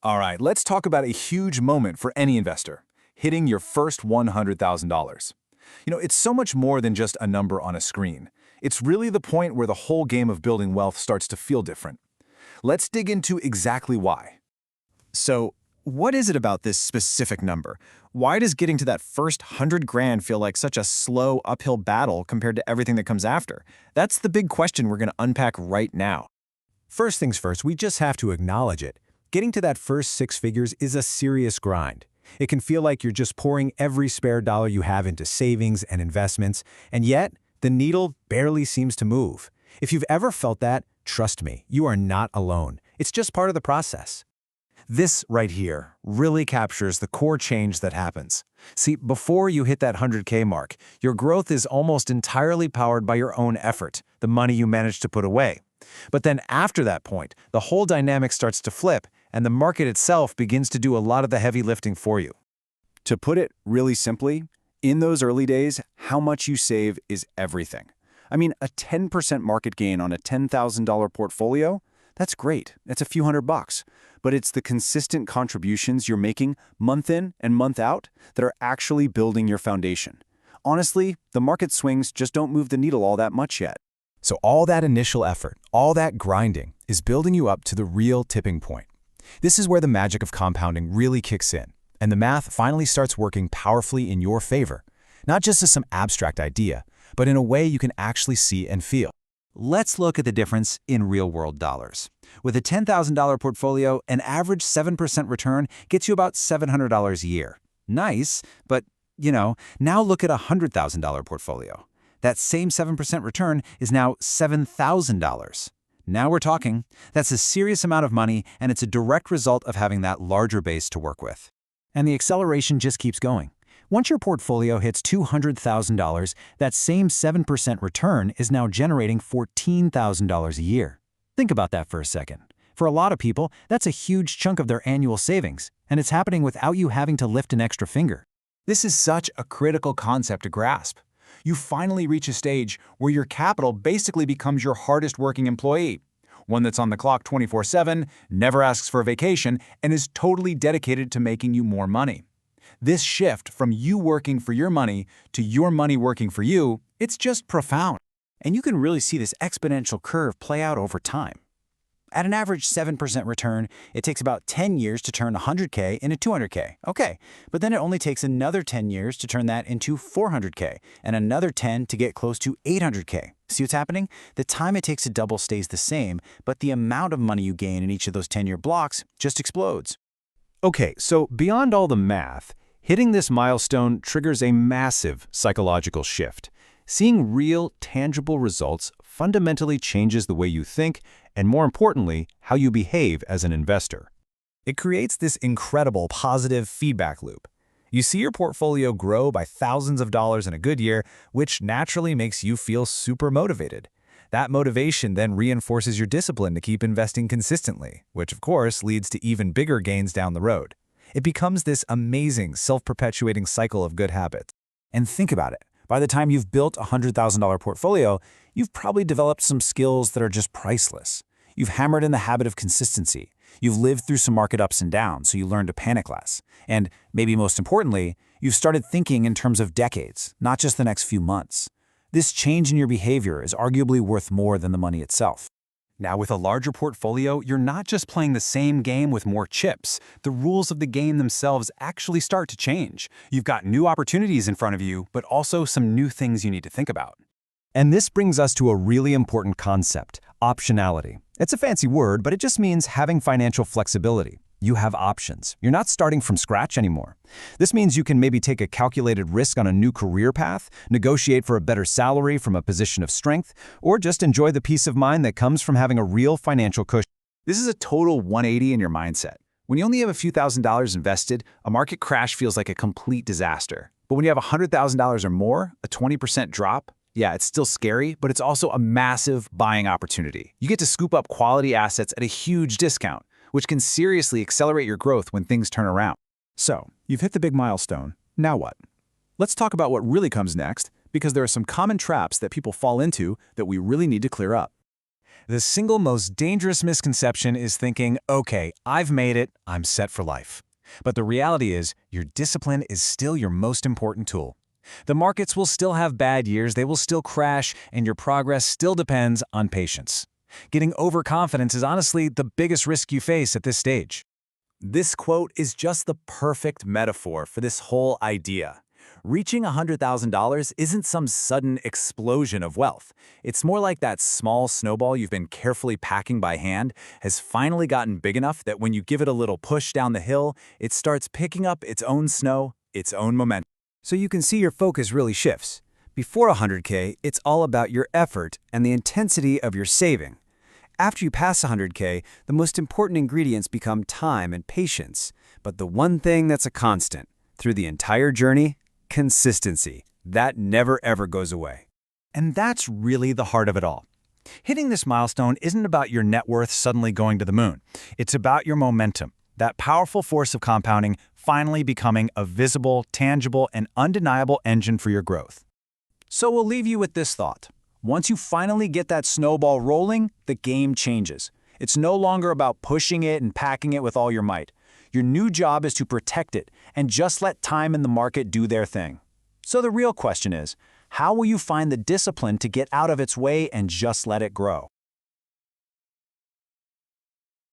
All right, let's talk about a huge moment for any investor, hitting your first $100,000. It's so much more than just a number on a screen. It's really the point where the whole game of building wealth starts to feel different. Let's dig into exactly why. So, what is it about this specific number? Why does getting to that first 100 grand feel like such a slow uphill battle compared to everything that comes after? That's the big question we're going to unpack right now. First things first, we just have to acknowledge it. Getting to that first six figures is a serious grind. It can feel like you're just pouring every spare dollar you have into savings and investments, and yet the needle barely seems to move. If you've ever felt that, trust me, you are not alone. It's just part of the process. This right here really captures the core change that happens. See, before you hit that 100K mark, your growth is almost entirely powered by your own effort, the money you managed to put away. But then after that point, the whole dynamic starts to flip, and the market itself begins to do a lot of the heavy lifting for you. To put it really simply, in those early days, how much you save is everything. I mean, a 10% market gain on a $10,000 portfolio, that's great. That's a few $100. But it's the consistent contributions you're making month in and month out that are actually building your foundation. Honestly, the market swings just don't move the needle all that much yet. So all that initial effort, all that grinding, is building you up to the real tipping point. This is where the magic of compounding really kicks in, and the math finally starts working powerfully in your favor, not just as some abstract idea, but in a way you can actually see and feel. Let's look at the difference in real-world dollars. With a $10,000 portfolio, an average 7% return gets you about $700 a year. Nice, but, now look at a $100,000 portfolio. That same 7% return is now $7,000. Now we're talking. That's a serious amount of money, and it's a direct result of having that larger base to work with. And the acceleration just keeps going. Once your portfolio hits $200,000, that same 7% return is now generating $14,000 a year. Think about that for a second. For a lot of people, that's a huge chunk of their annual savings, and it's happening without you having to lift an extra finger. This is such a critical concept to grasp. You finally reach a stage where your capital basically becomes your hardest working employee, one that's on the clock 24/7, never asks for a vacation, and is totally dedicated to making you more money. This shift from you working for your money to your money working for you, it's just profound. And you can really see this exponential curve play out over time. At an average 7% return, it takes about 10 years to turn 100K into 200K. Okay, but then it only takes another 10 years to turn that into 400K, and another 10 to get close to 800K. See what's happening? The time it takes to double stays the same, but the amount of money you gain in each of those 10-year blocks just explodes. Okay, so beyond all the math, hitting this milestone triggers a massive psychological shift. Seeing real, tangible results fundamentally changes the way you think and, more importantly, how you behave as an investor. It creates this incredible positive feedback loop. You see your portfolio grow by thousands of dollars in a good year, which naturally makes you feel super motivated. That motivation then reinforces your discipline to keep investing consistently, which of course leads to even bigger gains down the road. It becomes this amazing, self-perpetuating cycle of good habits. And think about it. By the time you've built a $100,000 portfolio, you've probably developed some skills that are just priceless. You've hammered in the habit of consistency. You've lived through some market ups and downs, so you learn to panic less. And maybe most importantly, you've started thinking in terms of decades, not just the next few months. This change in your behavior is arguably worth more than the money itself. Now, with a larger portfolio, you're not just playing the same game with more chips. The rules of the game themselves actually start to change. You've got new opportunities in front of you, but also some new things you need to think about. And this brings us to a really important concept, optionality. It's a fancy word, but it just means having financial flexibility. You have options. You're not starting from scratch anymore. This means you can maybe take a calculated risk on a new career path, negotiate for a better salary from a position of strength, or just enjoy the peace of mind that comes from having a real financial cushion. This is a total 180 in your mindset. When you only have a few $1,000s invested, a market crash feels like a complete disaster. But when you have $100,000 or more, a 20% drop, yeah, it's still scary, but it's also a massive buying opportunity. You get to scoop up quality assets at a huge discount, which can seriously accelerate your growth when things turn around. So, you've hit the big milestone. Now what? Let's talk about what really comes next, because there are some common traps that people fall into that we really need to clear up. The single most dangerous misconception is thinking, okay, I've made it, I'm set for life. But the reality is, your discipline is still your most important tool. The markets will still have bad years, they will still crash, and your progress still depends on patience. Getting overconfident is honestly the biggest risk you face at this stage. This quote is just the perfect metaphor for this whole idea. Reaching $100,000 isn't some sudden explosion of wealth. It's more like that small snowball you've been carefully packing by hand has finally gotten big enough that when you give it a little push down the hill, it starts picking up its own snow, its own momentum. So you can see your focus really shifts. Before 100K, it's all about your effort and the intensity of your saving. After you pass 100K, the most important ingredients become time and patience. But the one thing that's a constant through the entire journey, consistency. That never ever goes away. And that's really the heart of it all. Hitting this milestone isn't about your net worth suddenly going to the moon. It's about your momentum, that powerful force of compounding finally becoming a visible, tangible, and undeniable engine for your growth. So we'll leave you with this thought. Once you finally get that snowball rolling, the game changes. It's no longer about pushing it and packing it with all your might. Your new job is to protect it and just let time and the market do their thing. So the real question is, how will you find the discipline to get out of its way and just let it grow?